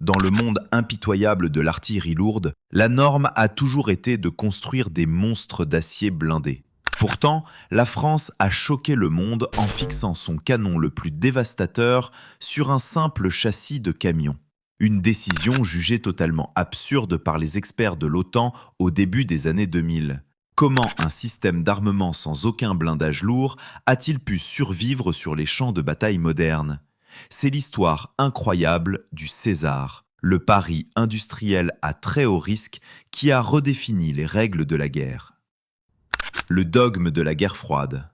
Dans le monde impitoyable de l'artillerie lourde, la norme a toujours été de construire des monstres d'acier blindés. Pourtant, la France a choqué le monde en fixant son canon le plus dévastateur sur un simple châssis de camion. Une décision jugée totalement absurde par les experts de l'OTAN au début des années 2000. Comment un système d'armement sans aucun blindage lourd a-t-il pu survivre sur les champs de bataille modernes? C'est l'histoire incroyable du César, le pari industriel à très haut risque qui a redéfini les règles de la guerre. Le dogme de la guerre froide.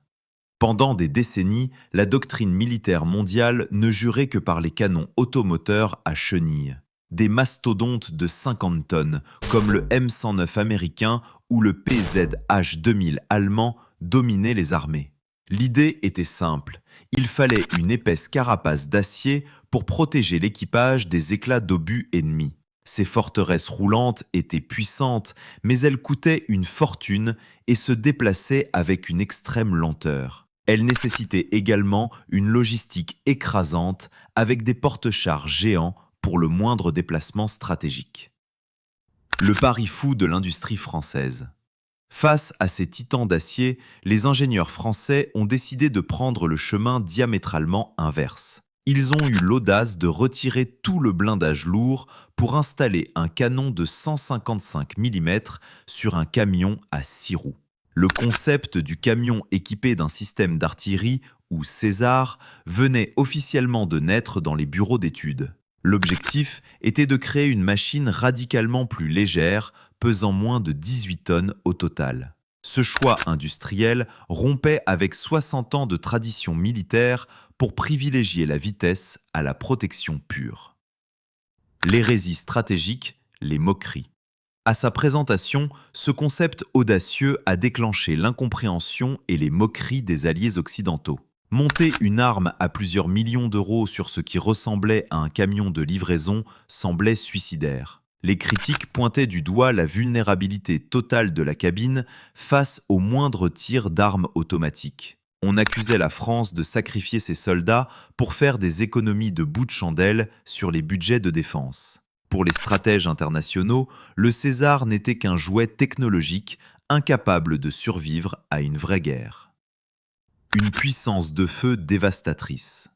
Pendant des décennies, la doctrine militaire mondiale ne jurait que par les canons automoteurs à chenilles. Des mastodontes de 50 tonnes, comme le M109 américain ou le PZH-2000 allemand, dominaient les armées. L'idée était simple, il fallait une épaisse carapace d'acier pour protéger l'équipage des éclats d'obus ennemis. Ces forteresses roulantes étaient puissantes, mais elles coûtaient une fortune et se déplaçaient avec une extrême lenteur. Elles nécessitaient également une logistique écrasante avec des porte-chars géants pour le moindre déplacement stratégique. Le pari fou de l'industrie française. Face à ces titans d'acier, les ingénieurs français ont décidé de prendre le chemin diamétralement inverse. Ils ont eu l'audace de retirer tout le blindage lourd pour installer un canon de 155 mm sur un camion à 6 roues. Le concept du camion équipé d'un système d'artillerie, ou César, venait officiellement de naître dans les bureaux d'études. L'objectif était de créer une machine radicalement plus légère, pesant moins de 18 tonnes au total. Ce choix industriel rompait avec 60 ans de tradition militaire pour privilégier la vitesse à la protection pure. L'hérésie stratégique, les moqueries. À sa présentation, ce concept audacieux a déclenché l'incompréhension et les moqueries des alliés occidentaux. Monter une arme à plusieurs millions d'euros sur ce qui ressemblait à un camion de livraison semblait suicidaire. Les critiques pointaient du doigt la vulnérabilité totale de la cabine face au moindre tir d'armes automatiques. On accusait la France de sacrifier ses soldats pour faire des économies de bout de chandelle sur les budgets de défense. Pour les stratèges internationaux, le César n'était qu'un jouet technologique incapable de survivre à une vraie guerre. Une puissance de feu dévastatrice.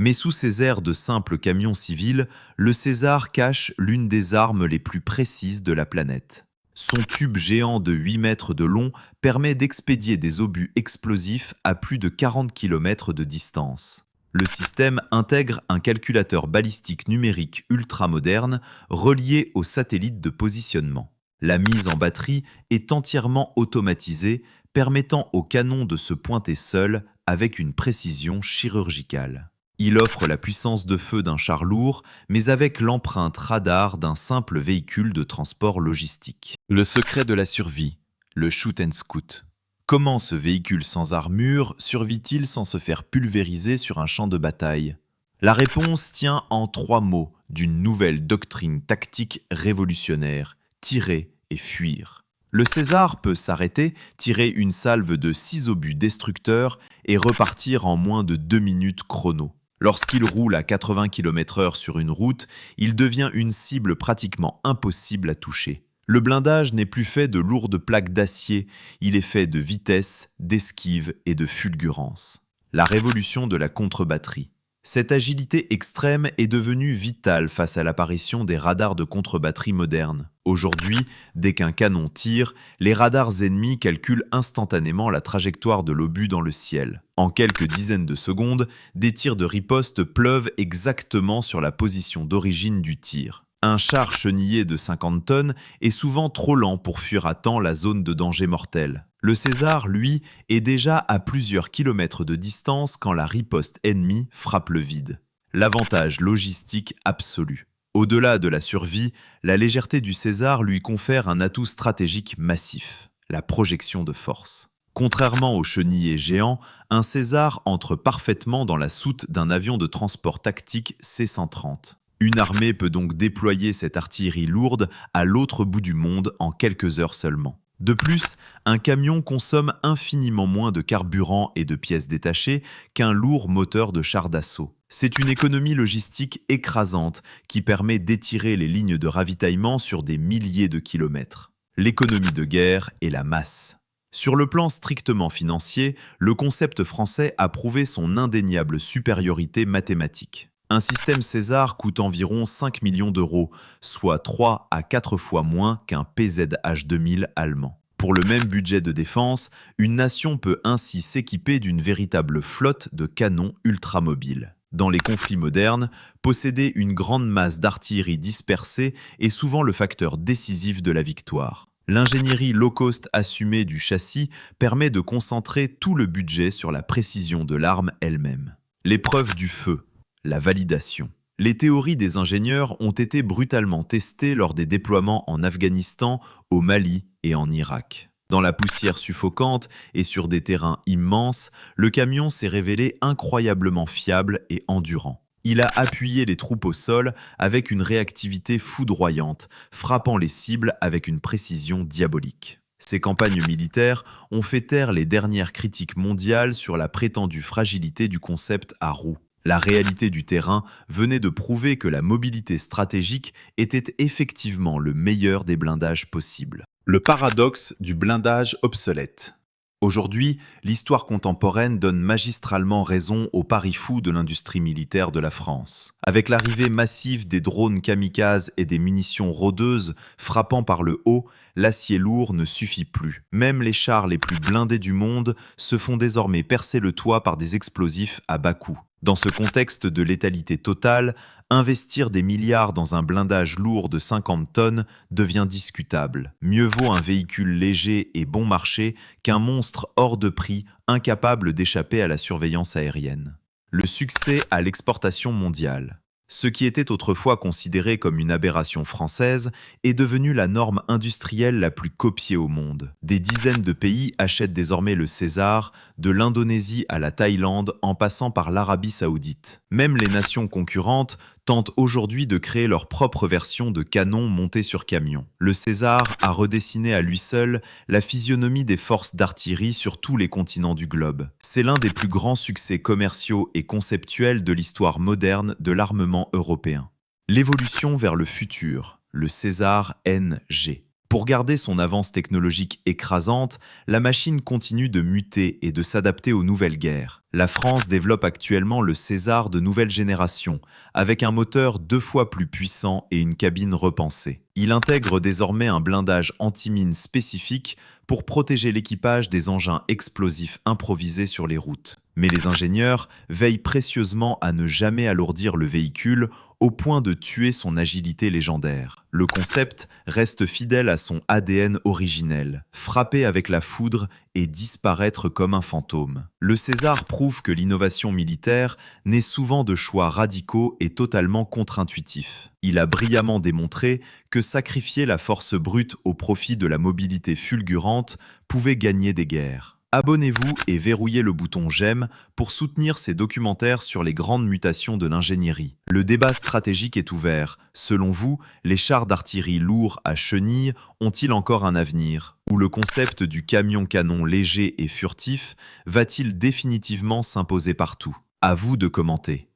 Mais sous ces airs de simple camion civil, le César cache l'une des armes les plus précises de la planète. Son tube géant de 8 mètres de long permet d'expédier des obus explosifs à plus de 40 km de distance. Le système intègre un calculateur balistique numérique ultramoderne relié au satellite de positionnement. La mise en batterie est entièrement automatisée, permettant au canon de se pointer seul avec une précision chirurgicale. Il offre la puissance de feu d'un char lourd, mais avec l'empreinte radar d'un simple véhicule de transport logistique. Le secret de la survie, le shoot and scoot. Comment ce véhicule sans armure survit-il sans se faire pulvériser sur un champ de bataille? La réponse tient en 3 mots d'une nouvelle doctrine tactique révolutionnaire, tirer et fuir. Le César peut s'arrêter, tirer une salve de 6 obus destructeurs et repartir en moins de 2 minutes chrono. Lorsqu'il roule à 80 km/h sur une route, il devient une cible pratiquement impossible à toucher. Le blindage n'est plus fait de lourdes plaques d'acier, il est fait de vitesse, d'esquive et de fulgurance. La révolution de la contre-batterie. Cette agilité extrême est devenue vitale face à l'apparition des radars de contre-batterie modernes. Aujourd'hui, dès qu'un canon tire, les radars ennemis calculent instantanément la trajectoire de l'obus dans le ciel. En quelques dizaines de secondes, des tirs de riposte pleuvent exactement sur la position d'origine du tir. Un char chenillé de 50 tonnes est souvent trop lent pour fuir à temps la zone de danger mortel. Le César, lui, est déjà à plusieurs kilomètres de distance quand la riposte ennemie frappe le vide. L'avantage logistique absolu. Au-delà de la survie, la légèreté du César lui confère un atout stratégique massif, la projection de force. Contrairement aux chenillés géants, un César entre parfaitement dans la soute d'un avion de transport tactique C-130. Une armée peut donc déployer cette artillerie lourde à l'autre bout du monde en quelques heures seulement. De plus, un camion consomme infiniment moins de carburant et de pièces détachées qu'un lourd moteur de char d'assaut. C'est une économie logistique écrasante qui permet d'étirer les lignes de ravitaillement sur des milliers de kilomètres. L'économie de guerre et la masse. Sur le plan strictement financier, le concept français a prouvé son indéniable supériorité mathématique. Un système César coûte environ 5 millions d'euros, soit 3 à 4 fois moins qu'un PZH-2000 allemand. Pour le même budget de défense, une nation peut ainsi s'équiper d'une véritable flotte de canons ultramobiles. Dans les conflits modernes, posséder une grande masse d'artillerie dispersée est souvent le facteur décisif de la victoire. L'ingénierie low-cost assumée du châssis permet de concentrer tout le budget sur la précision de l'arme elle-même. L'épreuve du feu, la validation. Les théories des ingénieurs ont été brutalement testées lors des déploiements en Afghanistan, au Mali et en Irak. Dans la poussière suffocante et sur des terrains immenses, le camion s'est révélé incroyablement fiable et endurant. Il a appuyé les troupes au sol avec une réactivité foudroyante, frappant les cibles avec une précision diabolique. Ces campagnes militaires ont fait taire les dernières critiques mondiales sur la prétendue fragilité du concept à roues. La réalité du terrain venait de prouver que la mobilité stratégique était effectivement le meilleur des blindages possibles. Le paradoxe du blindage obsolète. Aujourd'hui, l'histoire contemporaine donne magistralement raison aux paris fous de l'industrie militaire de la France. Avec l'arrivée massive des drones kamikazes et des munitions rôdeuses frappant par le haut, l'acier lourd ne suffit plus. Même les chars les plus blindés du monde se font désormais percer le toit par des explosifs à bas coût. Dans ce contexte de létalité totale, investir des milliards dans un blindage lourd de 50 tonnes devient discutable. Mieux vaut un véhicule léger et bon marché qu'un monstre hors de prix, incapable d'échapper à la surveillance aérienne. Le succès à l'exportation mondiale. Ce qui était autrefois considéré comme une aberration française est devenu la norme industrielle la plus copiée au monde. Des dizaines de pays achètent désormais le César, de l'Indonésie à la Thaïlande en passant par l'Arabie saoudite. Même les nations concurrentes tentent aujourd'hui de créer leur propre version de canon monté sur camion. Le César a redessiné à lui seul la physionomie des forces d'artillerie sur tous les continents du globe. C'est l'un des plus grands succès commerciaux et conceptuels de l'histoire moderne de l'armement européen. L'évolution vers le futur, le César NG. Pour garder son avance technologique écrasante, la machine continue de muter et de s'adapter aux nouvelles guerres. La France développe actuellement le César de nouvelle génération, avec un moteur 2 fois plus puissant et une cabine repensée. Il intègre désormais un blindage anti-mine spécifique pour protéger l'équipage des engins explosifs improvisés sur les routes. Mais les ingénieurs veillent précieusement à ne jamais alourdir le véhicule au point de tuer son agilité légendaire. Le concept reste fidèle à son ADN originel, frapper avec la foudre et disparaître comme un fantôme. Le César prouve que l'innovation militaire naît souvent de choix radicaux et totalement contre-intuitifs. Il a brillamment démontré que sacrifier la force brute au profit de la mobilité fulgurante pouvait gagner des guerres. Abonnez-vous et verrouillez le bouton j'aime pour soutenir ces documentaires sur les grandes mutations de l'ingénierie. Le débat stratégique est ouvert. Selon vous, les chars d'artillerie lourds à chenilles ont-ils encore un avenir? Ou le concept du camion-canon léger et furtif va-t-il définitivement s'imposer partout? À vous de commenter.